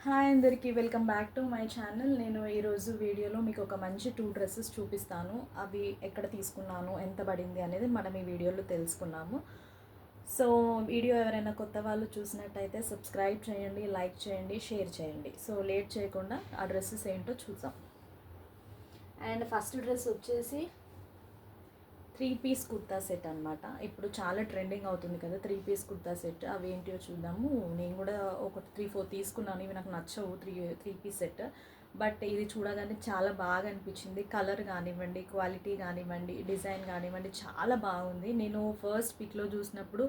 Hi అందరికీ welcome back to my channel. నేను ఈరోజు వీడియోలో మీకు ఒక మంచి 2 డ్రెస్సెస్ చూపిస్తాను. అవి ఎక్కడ తీసుకున్నాను, ఎంత పడింది అనేది మనం ఈ వీడియోలో తెలుసుకున్నాము. సో వీడియో ఎవరైనా కొత్త వాళ్ళు చూసినట్టయితే సబ్స్క్రైబ్ చేయండి, లైక్ చేయండి, షేర్ చేయండి. సో లేట్ చేయకుండా ఆ డ్రెస్సెస్ ఏంటో చూద్దాం. అండ్ ఫస్ట్ డ్రెస్ వచ్చేసి 3 పీస్ కుర్తా సెట్ అనమాట. ఇప్పుడు చాలా ట్రెండింగ్ అవుతుంది కదా 3 పీస్ కుర్తా సెట్. అవి ఏంటో చూద్దాము. నేను కూడా ఒక 3-4 తీసుకున్నాను. ఇవి నాకు నచ్చవు 3 పీస్ సెట్. బట్ ఇది చూడగానే చాలా బాగా అనిపించింది. కలర్ కానివ్వండి, క్వాలిటీ కానివ్వండి, డిజైన్ కానివ్వండి చాలా బాగుంది. నేను ఫస్ట్ పిక్లో చూసినప్పుడు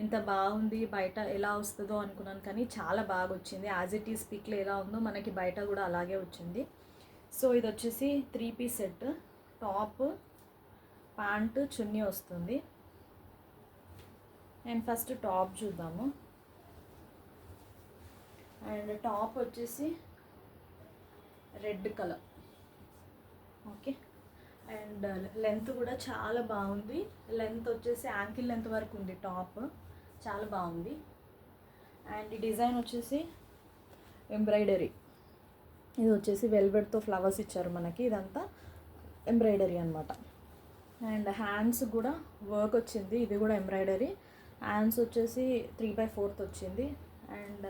ఇంత బాగుంది బయట ఎలా వస్తుందో అనుకున్నాను, కానీ చాలా బాగా వచ్చింది. యాజ్ ఇట్ ఈస్ పిక్లో ఎలా ఉందో మనకి బయట కూడా అలాగే వచ్చింది. సో ఇది వచ్చేసి 3 పీస్ సెట్. టాప్, ప్యాంటు, చున్నీ వస్తుంది. అండ్ ఫస్ట్ టాప్ చూద్దాము. అండ్ టాప్ వచ్చేసి red colour. Okay. And length కూడా చాలా బాగుంది. లెంత్ వచ్చేసి యాంకిల్ లెంత్ వరకు ఉంది. టాప్ చాలా బాగుంది. అండ్ ఈ డిజైన్ వచ్చేసి ఎంబ్రాయిడరీ. ఇది వచ్చేసి వెల్వెట్తో ఫ్లవర్స్ ఇచ్చారు మనకి. ఇదంతా ఎంబ్రాయిడరీ అనమాట. అండ్ హ్యాండ్స్ కూడా వర్క్ వచ్చింది. ఇది కూడా ఎంబ్రాయిడరీ. హ్యాండ్స్ వచ్చేసి 3/4 వచ్చింది. అండ్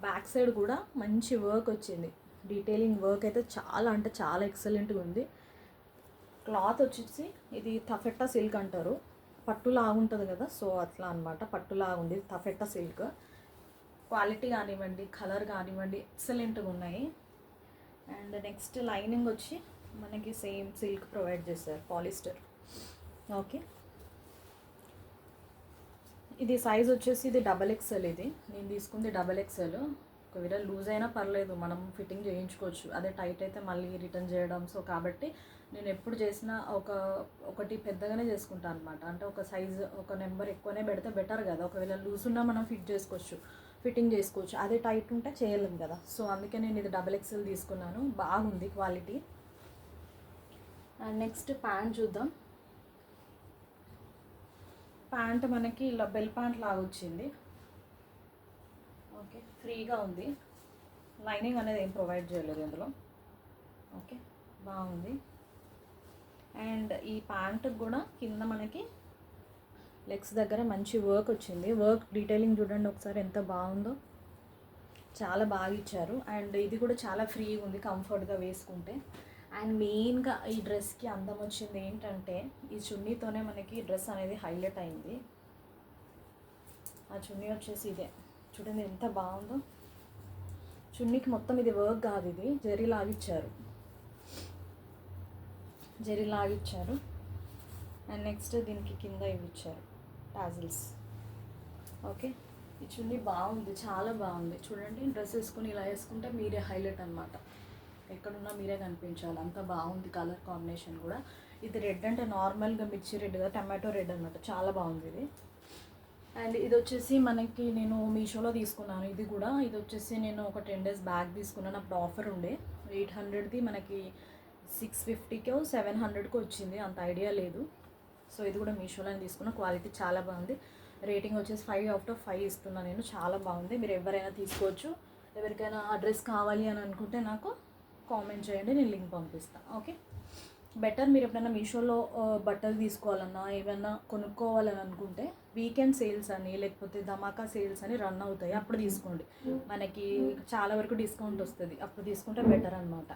బ్యాక్ సైడ్ కూడా మంచి వర్క్ వచ్చింది. డీటెయిలింగ్ వర్క్ అయితే చాలా అంటే చాలా ఎక్సలెంట్గా ఉంది. క్లాత్ వచ్చేసి ఇది తఫెట్టా సిల్క్ అంటారు. పట్టులాగా ఉంటుంది కదా, సో అట్లా అనమాట. పట్టులాగా ఉంది తఫెట్టా సిల్క్. క్వాలిటీ కానివ్వండి, కలర్ కానివ్వండి ఎక్సలెంట్గా ఉన్నాయి. అండ్ నెక్స్ట్ లైనింగ్ వచ్చి మనకి సేమ్ సిల్క్ ప్రొవైడ్ చేస్తారు, పాలిస్టర్. ఓకే. ఇది సైజ్ వచ్చేసి ఇది XXL. ఇది నేను తీసుకుంది XXL. ఒకవేళ లూజ్ అయినా పర్లేదు, మనం ఫిట్టింగ్ చేయించుకోవచ్చు. అదే టైట్ అయితే మళ్ళీ రిటర్న్ చేయడం. సో కాబట్టి నేను ఎప్పుడు చేసినా ఒకటి పెద్దగానే చేసుకుంటాను అనమాట. అంటే ఒక సైజ్ ఒక నెంబర్ ఎక్కువనే పెడితే బెటర్ కదా. ఒకవేళ లూజ్ ఉన్నా మనం ఫిట్టింగ్ చేసుకోవచ్చు. అదే టైట్ ఉంటే చేయలేము కదా. సో అందుకే నేను ఇది XXL తీసుకున్నాను. బాగుంది క్వాలిటీ. అండ్ నెక్స్ట్ ప్యాంట్ చూద్దాం. ప్యాంట్ మనకి ఇలా బెల్ ప్యాంట్ లాగా వచ్చింది. ఓకే, ఫ్రీగా ఉంది. లైనింగ్ అనేది ఏం ప్రొవైడ్ చేయలేదు ఇందులో. ఓకే, బాగుంది. అండ్ ఈ ప్యాంట్ కూడా కింద మనకి లెగ్స్ దగ్గర మంచి వర్క్ వచ్చింది. వర్క్ డీటెయిలింగ్ చూడండి ఒకసారి ఎంత బాగుందో, చాలా బాగా ఇచ్చారు. అండ్ ఇది కూడా చాలా ఫ్రీగా ఉంది, కంఫర్ట్గా వేసుకుంటే. అండ్ మెయిన్గా ఈ డ్రెస్కి అందం వచ్చింది ఏంటంటే ఈ చున్నీతోనే మనకి డ్రెస్ అనేది హైలైట్ అయింది. ఆ చున్నీ వచ్చేసి ఇదే చూడండి ఎంత బాగుందో. చున్నీకి మొత్తం ఇది వర్క్ కాదు, ఇది జరీ లాగిచ్చారు. అండ్ నెక్స్ట్ దీనికి కింద ఇవి ఇచ్చారు టాజిల్స్. ఓకే, ఈ చున్నీ బాగుంది, చాలా బాగుంది. చూడండి డ్రెస్ వేసుకుని ఇలా వేసుకుంటే మీరే హైలైట్ అనమాట. ఎక్కడున్నా మీరే కనిపించాలి, అంత బాగుంది. కలర్ కాంబినేషన్ కూడా ఇది రెడ్ అంటే నార్మల్గా మిర్చి రెడ్ కదా, టమాటో రెడ్ అనమాట. చాలా బాగుంది ఇది. అండ్ ఇది వచ్చేసి మనకి నేను మీషోలో తీసుకున్నాను. ఇది వచ్చేసి నేను ఒక 10 days బ్యాక్ తీసుకున్నాను. అప్పుడు ఆఫర్ ఉండే 800ది మనకి 650కో 700కో వచ్చింది, అంత ఐడియా లేదు. సో ఇది కూడా మీషోలో తీసుకున్న. క్వాలిటీ చాలా బాగుంది. రేటింగ్ వచ్చేసి 5/5 ఇస్తున్నాను నేను. చాలా బాగుంది. మీరు ఎవరైనా తీసుకోవచ్చు. ఎవరికైనా అడ్రస్ కావాలి అని అనుకుంటే నాకు కామెంట్ చేయండి, నేను లింక్ పంపిస్తాను. ఓకే, బెటర్ మీరు ఎప్పుడైనా మీషోలో బట్టలు తీసుకోవాలన్నా ఏమైనా కొనుక్కోవాలని అనుకుంటే వీకెండ్ సేల్స్ అని లేకపోతే ధమాకా సేల్స్ అని రన్ అవుతాయి, అప్పుడు తీసుకోండి. మనకి చాలా వరకు డిస్కౌంట్ వస్తుంది, అప్పుడు తీసుకుంటే బెటర్ అనమాట.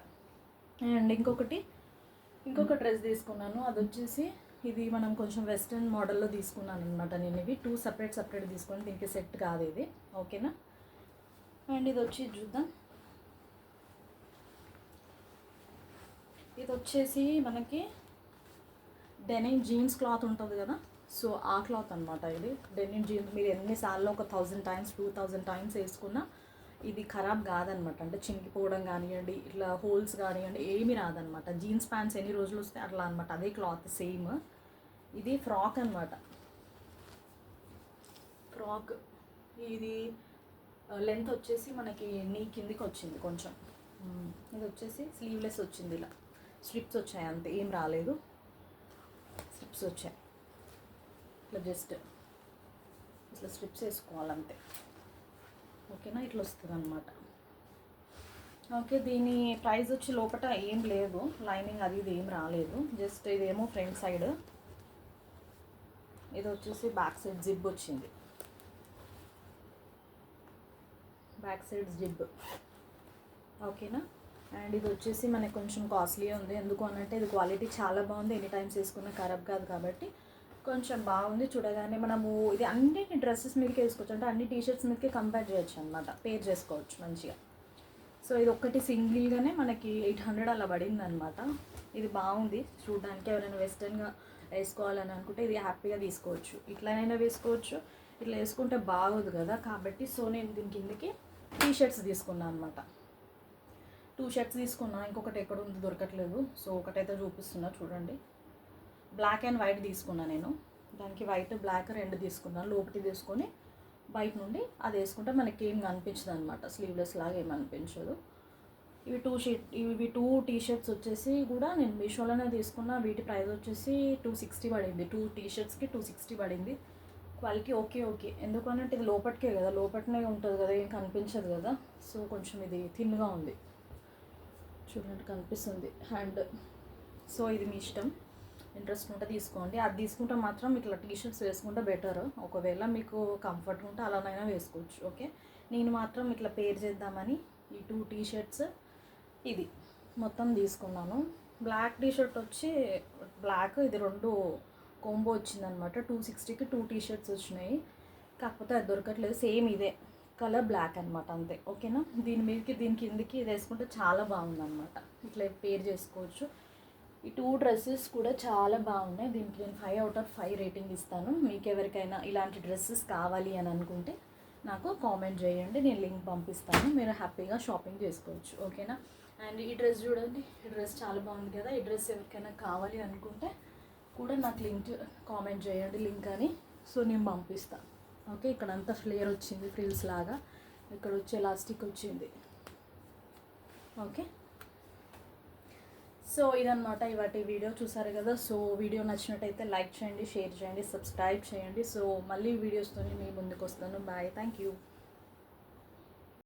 అండ్ ఇంకొక డ్రెస్ తీసుకున్నాను. అది వచ్చేసి ఇది మనం కొంచెం వెస్ట్రన్ మోడల్లో తీసుకున్నాను అనమాట. నేను ఇవి 2 సపరేట్ తీసుకొని దీనికి సెట్ కాదు ఇది. ఓకేనా. అండ్ ఇది వచ్చి చూద్దాం. ఇది వచ్చేసి మనకి డెనిమ్ జీన్స్ క్లాత్ ఉంటుంది కదా, సో ఆ క్లాత్ అనమాట. ఇది డెనిమ్ జీన్స్ మీరు ఎన్నిసార్లు ఒక 1000 times 2000 times వేసుకున్నా ఇది ఖరాబ్ కాదనమాట. అంటే చింకిపోవడం కానివ్వండి, ఇట్లా హోల్స్ కానివ్వండి ఏమీ రాదనమాట. జీన్స్ ప్యాంట్స్ ఎన్ని రోజులు వస్తాయి అట్లా అనమాట. అదే క్లాత్ సేమ్. ఇది ఫ్రాక్ అనమాట. ఫ్రాక్ ఇది లెంత్ వచ్చేసి మనకి నీ కిందికి వచ్చింది కొంచెం. ఇది వచ్చేసి స్లీవ్లెస్ వచ్చింది. ఇలా స్ట్రిప్స్ వచ్చాయి, అంతే, ఏం రాలేదు. స్ట్రిప్స్ వచ్చాయి ఇట్లా, జస్ట్ ఇట్లా స్ట్రిప్స్ వేసుకోవాలంతే. ఓకేనా, ఇట్లా వస్తుంది అనమాట. ఓకే, దీని ప్రైస్ వచ్చి లోపల ఏం లేదు, లైనింగ్ అది ఇది ఏం రాలేదు, జస్ట్ ఇదేమో ఫ్రంట్ సైడ్, ఇది వచ్చేసి బ్యాక్ సైడ్ జిబ్ వచ్చింది, బ్యాక్ సైడ్ జిబ్. ఓకేనా. అండ్ ఇది వచ్చేసి మనకి కొంచెం కాస్ట్లీ ఉంది, ఎందుకు అనంటే ఇది క్వాలిటీ చాలా బాగుంది, ఎనీ టైమ్స్ వేసుకున్న ఖరాబ్ కాదు కాబట్టి కొంచెం బాగుంది. చూడగానే మనము ఇది అన్ని డ్రెస్సెస్ మీదకి వేసుకోవచ్చు, అంటే అన్ని టీషర్ట్స్ మీదకి కంపేర్ చేయొచ్చు అనమాట, పేర్ చేసుకోవచ్చు మంచిగా. సో ఇది ఒక్కటి సింగిల్గానే మనకి 800 అలా పడింది అనమాట. ఇది బాగుంది చూడడానికి, ఎవరైనా వెస్టర్న్గా వేసుకోవాలని అనుకుంటే ఇది హ్యాపీగా తీసుకోవచ్చు, ఇట్లానైనా వేసుకోవచ్చు, ఇట్లా వేసుకుంటే బాగోదు కదా కాబట్టి. సో నేను దీని కిందకి టీషర్ట్స్ తీసుకున్నాను అనమాట, 2 షర్ట్స్ తీసుకున్నా, ఇంకొకటి ఎక్కడ ఉంది దొరకట్లేదు, సో ఒకటైతే చూపిస్తున్నా చూడండి. బ్లాక్ అండ్ వైట్ తీసుకున్నా నేను, దానికి వైట్ బ్లాక్ 2 తీసుకున్నాను, లోపటి తీసుకొని బయట నుండి అది వేసుకుంటే మనకి ఏం కనిపించదు అనమాట, స్లీవ్లెస్ లాగా ఏం అనిపించదు. ఇవి టూ టీ షర్ట్స్ వచ్చేసి కూడా నేను మీషోలోనే తీసుకున్నా, వీటి ప్రైస్ వచ్చేసి 260 పడింది, 2 టీ షర్ట్స్కి 260 పడింది. క్వాలిటీ ఓకే, ఎందుకనంటే ఇది లోపటికే కదా, లోపలనే ఉంటుంది కదా, ఏం కనిపించదు కదా, సో కొంచెం ఇది థిన్గా ఉంది, చూడండి కనిపిస్తుంది హ్యాండ్. సో ఇది మీ ఇష్టం, ఇంట్రెస్ట్ ఉంటే తీసుకోండి. అది తీసుకుంటే మాత్రం ఇట్లా టీషర్ట్స్ వేసుకుంటే బెటర్, ఒకవేళ మీకు కంఫర్ట్ ఉంటే అలానైనా వేసుకోవచ్చు. ఓకే, నేను మాత్రం ఇట్లా పేర్ చేద్దామని ఈ 2 టీ షర్ట్స్ ఇది మొత్తం తీసుకున్నాను. బ్లాక్ టీ షర్ట్ వచ్చి బ్లాక్, ఇది 2 కోంబో వచ్చిందనమాట, 260కి 2 టీ షర్ట్స్ వచ్చినాయి, కాకపోతే అది దొరకట్లేదు, సేమ్ ఇదే కలర్ బ్లాక్ అనమాట అంతే. ఓకేనా, దీని మీదకి దీని కిందకి ఇది వేసుకుంటే చాలా బాగుందన్నమాట, ఇట్లా పేర్ చేసుకోవచ్చు. ఈ 2 డ్రెస్సెస్ కూడా చాలా బాగున్నాయి, దీనికి నేను 5/5 రేటింగ్ ఇస్తాను. మీకు ఎవరికైనా ఇలాంటి డ్రెస్సెస్ కావాలి అని అనుకుంటే నాకు కామెంట్ చేయండి, నేను లింక్ పంపిస్తాను, మీరు హ్యాపీగా షాపింగ్ చేసుకోవచ్చు. ఓకేనా. అండ్ ఈ డ్రెస్ చూడండి, ఈ డ్రెస్ చాలా బాగుంది కదా, ఈ డ్రెస్ ఎవరికైనా కావాలి అనుకుంటే కూడా నాకు లింక్ కామెంట్ చేయండి, లింక్ అని, సో నేను పంపిస్తాను. ఓకే, ఇక్కడ అంతా ఫ్లేర్ వచ్చింది, ఫ్రిల్స్ లాగా, ఇక్కడ వచ్చి ఎలాస్టిక్ వచ్చింది. ఓకే, సో ఇదన్నమాట ఇవాటి వీడియో, చూసారు కదా. సో వీడియో నచ్చినట్టయితే లైక్ చేయండి, షేర్ చేయండి, సబ్స్క్రైబ్ చేయండి. సో మళ్ళీ వీడియోస్తో మీ ముందుకు వస్తాను. Bye, thank you.